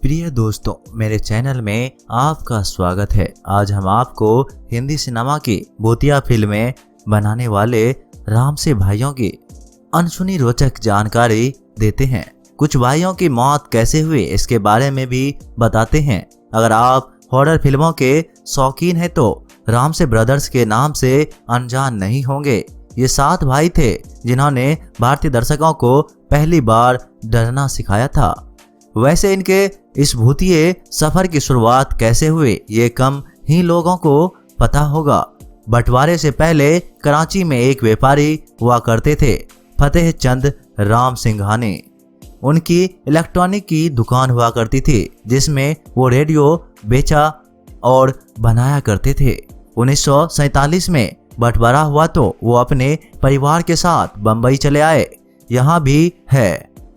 प्रिय दोस्तों, मेरे चैनल में आपका स्वागत है। आज हम आपको हिंदी सिनेमा की भूतिया फिल्में बनाने वाले राम से भाइयों की अनसुनी रोचक जानकारी देते हैं। कुछ भाइयों की मौत कैसे हुई इसके बारे में भी बताते हैं। अगर आप हॉरर फिल्मों के शौकीन हैं तो राम से ब्रदर्स के नाम से अनजान नहीं होंगे। ये 7 भाई थे जिन्होंने भारतीय दर्शकों को पहली बार डरना सिखाया था। वैसे इनके इस भूतिये सफर की शुरुआत कैसे हुई ये कम ही लोगों को पता होगा। बंटवारे से पहले कराची में एक व्यापारी हुआ करते थे, फतेह चंद राम सिंघानी। उनकी इलेक्ट्रॉनिक की दुकान हुआ करती थी जिसमें वो रेडियो बेचा और बनाया करते थे। 1947 में बंटवारा हुआ तो वो अपने परिवार के साथ बंबई चले आए। यहाँ भी है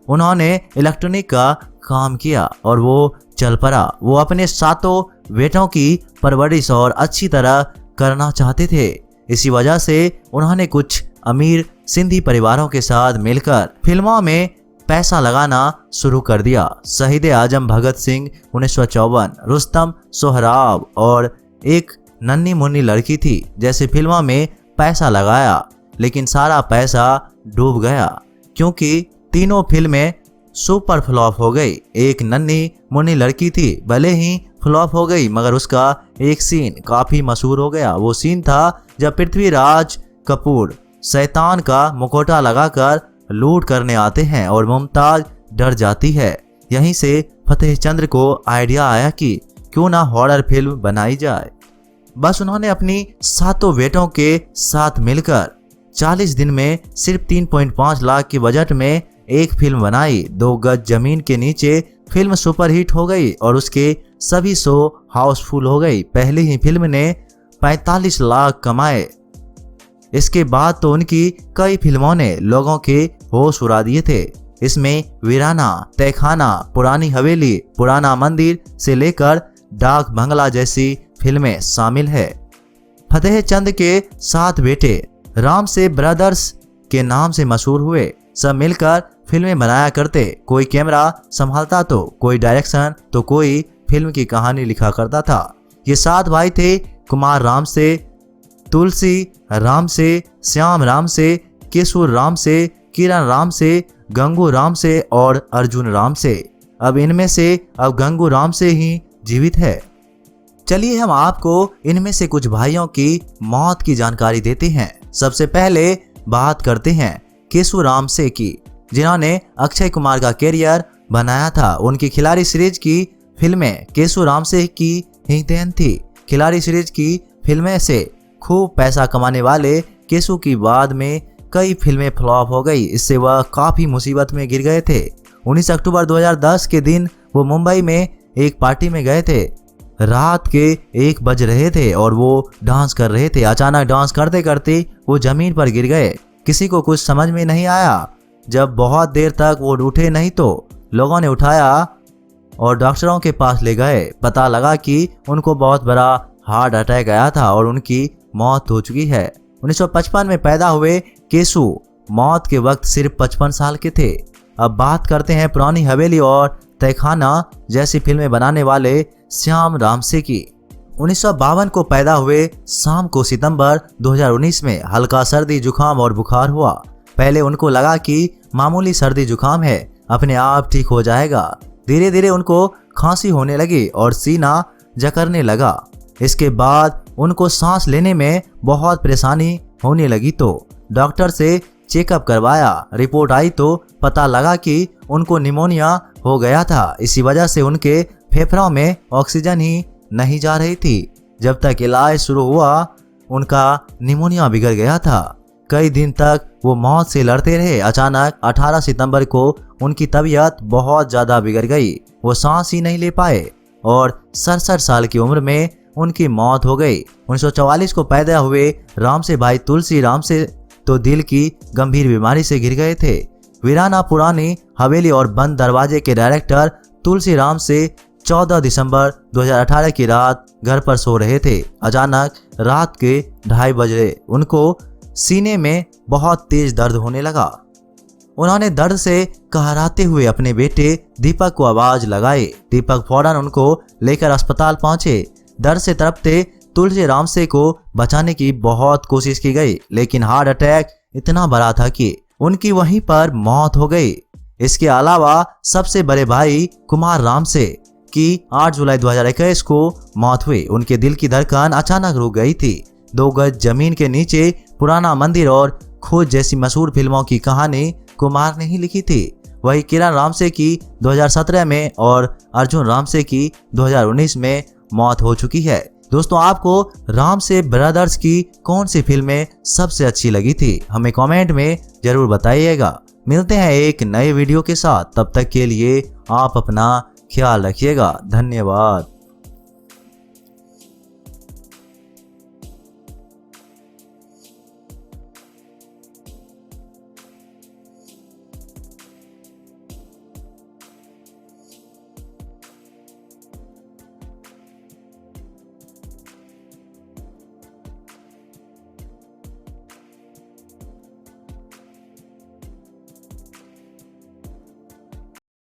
उन्होंने इलेक्ट्रॉनिक का काम किया और वो चल पड़ा। वो अपने 7 बेटों की परवरिश और अच्छी तरह करना चाहते थे। इसी वजह से उन्होंने कुछ अमीर सिंधी परिवारों के साथ मिलकर फिल्मों में पैसा लगाना शुरू कर दिया। शहीद आजम भगत सिंह 1954, रुस्तम, सोहराब और एक नन्ही मुन्नी लड़की थी जैसे फिल्मों में पैसा लगाया, लेकिन सारा पैसा डूब गया क्योंकि तीनों फिल्में सुपर फ्लॉप हो गई। एक नन्ही मुन्नी लड़की थी, भले ही फ्लॉप हो गई मगर उसका एक सीन काफी मशहूर हो गया। वो सीन था जब पृथ्वीराज कपूर शैतान का मुखौटा लगाकर लूट करने आते हैं और मुमताज डर जाती है। यहीं से फतेह चंद्र को आइडिया आया कि क्यों ना हॉरर फिल्म बनाई जाए। बस उन्होंने अपनी 7 बेटों के साथ मिलकर 40 दिन में सिर्फ 3.5 लाख के बजट में एक फिल्म बनाई। 2 गज जमीन के नीचे फिल्म सुपरहिट हो गई और उसके सभी शो हाउसफुल हो गई। पहली ही फिल्म ने 45 लाख कमाए। इसके बाद तो उनकी कई फिल्मों ने लोगों के होश उड़ा दिए थे। इसमें वीराना, तहखाना, पुरानी हवेली, पुराना मंदिर से लेकर डाक बंगला जैसी फिल्में शामिल है। फतेह चंद के 7 बेटे राम से ब्रदर्स के नाम से मशहूर हुए। सब मिलकर फिल्में बनाया करते। कोई कैमरा संभालता तो कोई डायरेक्शन तो कोई फिल्म की कहानी लिखा करता था। ये 7 भाई थे, कुमार राम से, तुलसी राम से, श्याम राम से, केशव राम से, किरण राम से, गंगू राम से और अर्जुन राम से। अब इनमें से गंगू राम से ही जीवित है। चलिए हम आपको इनमें से कुछ भाइयों की मौत की जानकारी देते हैं। सबसे पहले बात करते हैं केशव राम से की, जिन्होंने अक्षय कुमार का कैरियर बनाया था। उनकी खिलाड़ी सीरीज की फिल्में केशव राम से की ही देन थी। खिलाड़ी सीरीज की फिल्में से खूब पैसा कमाने वाले केशव की बाद में कई फिल्में फ्लॉप हो गई। इससे वह काफी मुसीबत में गिर गए थे। 19 अक्टूबर 2010 के दिन वो मुंबई में एक पार्टी में गए थे। रात के 1 बज रहे थे और वो डांस कर रहे थे। अचानक डांस करते करते वो जमीन पर गिर गए। किसी को कुछ समझ में नहीं आया। जब बहुत देर तक वो उठे नहीं तो लोगों ने उठाया और डॉक्टरों के पास ले गए। पता लगा कि उनको बहुत बड़ा हार्ट अटैक आया था और उनकी मौत हो चुकी है। 1955 में पैदा हुए केशव मौत के वक्त सिर्फ 55 साल के थे। अब बात करते हैं पुरानी हवेली और तहखाना जैसी फिल्में बनाने वाले श्याम रामसे की। 1952 को पैदा हुए शाम को सितंबर 2019 में हल्का सर्दी जुकाम और बुखार हुआ। पहले उनको लगा कि मामूली सर्दी जुकाम है, अपने आप ठीक हो जाएगा। धीरे धीरे उनको खांसी होने लगी और सीना जकड़ने लगा। इसके बाद उनको सांस लेने में बहुत परेशानी होने लगी तो डॉक्टर से चेकअप करवाया। रिपोर्ट आई तो पता लगा कि उनको निमोनिया हो गया था। इसी वजह से उनके फेफड़ों में ऑक्सीजन ही नहीं जा रही थी। जब तक इलाज शुरू हुआ उनका निमोनिया बिगड़ गया था। कई दिन तक वो मौत से लड़ते रहे। अचानक 18 सितंबर को उनकी तबीयत बहुत ज़्यादा बिगड़ गई। वो सांस ही नहीं ले पाए और 67 साल की उम्र में उनकी मौत हो गई। 1944 को पैदा हुए राम से भाई तुलसी राम से तो दिल की गंभीर बीमारी से गिर गए थे। वीराना, पुरानी हवेली और बंद दरवाजे के डायरेक्टर तुलसी राम से 14 दिसंबर 2018 की रात घर पर सो रहे थे। अचानक रात के 2:30 बजे उनको सीने में बहुत तेज दर्द होने लगा। उन्होंने दर्द से कहराते हुए अपने बेटे दीपक को आवाज लगाई। दीपक फौरन उनको लेकर अस्पताल पहुंचे। दर्द से तड़पते तुलसी रामसे को बचाने की बहुत कोशिश की गई, लेकिन हार्ट अटैक इतना बड़ा था कि उनकी वहीं पर मौत हो गई। इसके अलावा सबसे बड़े भाई कुमार रामसे की 8 जुलाई 2021 को मौत हुई। उनके दिल की धड़कन अचानक रुक गई थी। 2 गज जमीन के नीचे, पुराना मंदिर और खोज जैसी मशहूर फिल्मों की कहानी कुमार ने ही लिखी थी। वही किरण रामसे की 2017 में और अर्जुन रामसे की 2019 में मौत हो चुकी है। दोस्तों, आपको रामसे ब्रदर्स की कौन सी फिल्में सबसे अच्छी लगी थी, हमें कमेंट में जरूर बताइएगा। मिलते हैं एक नए वीडियो के साथ, तब तक के लिए आप अपना ख्याल रखिएगा। धन्यवाद।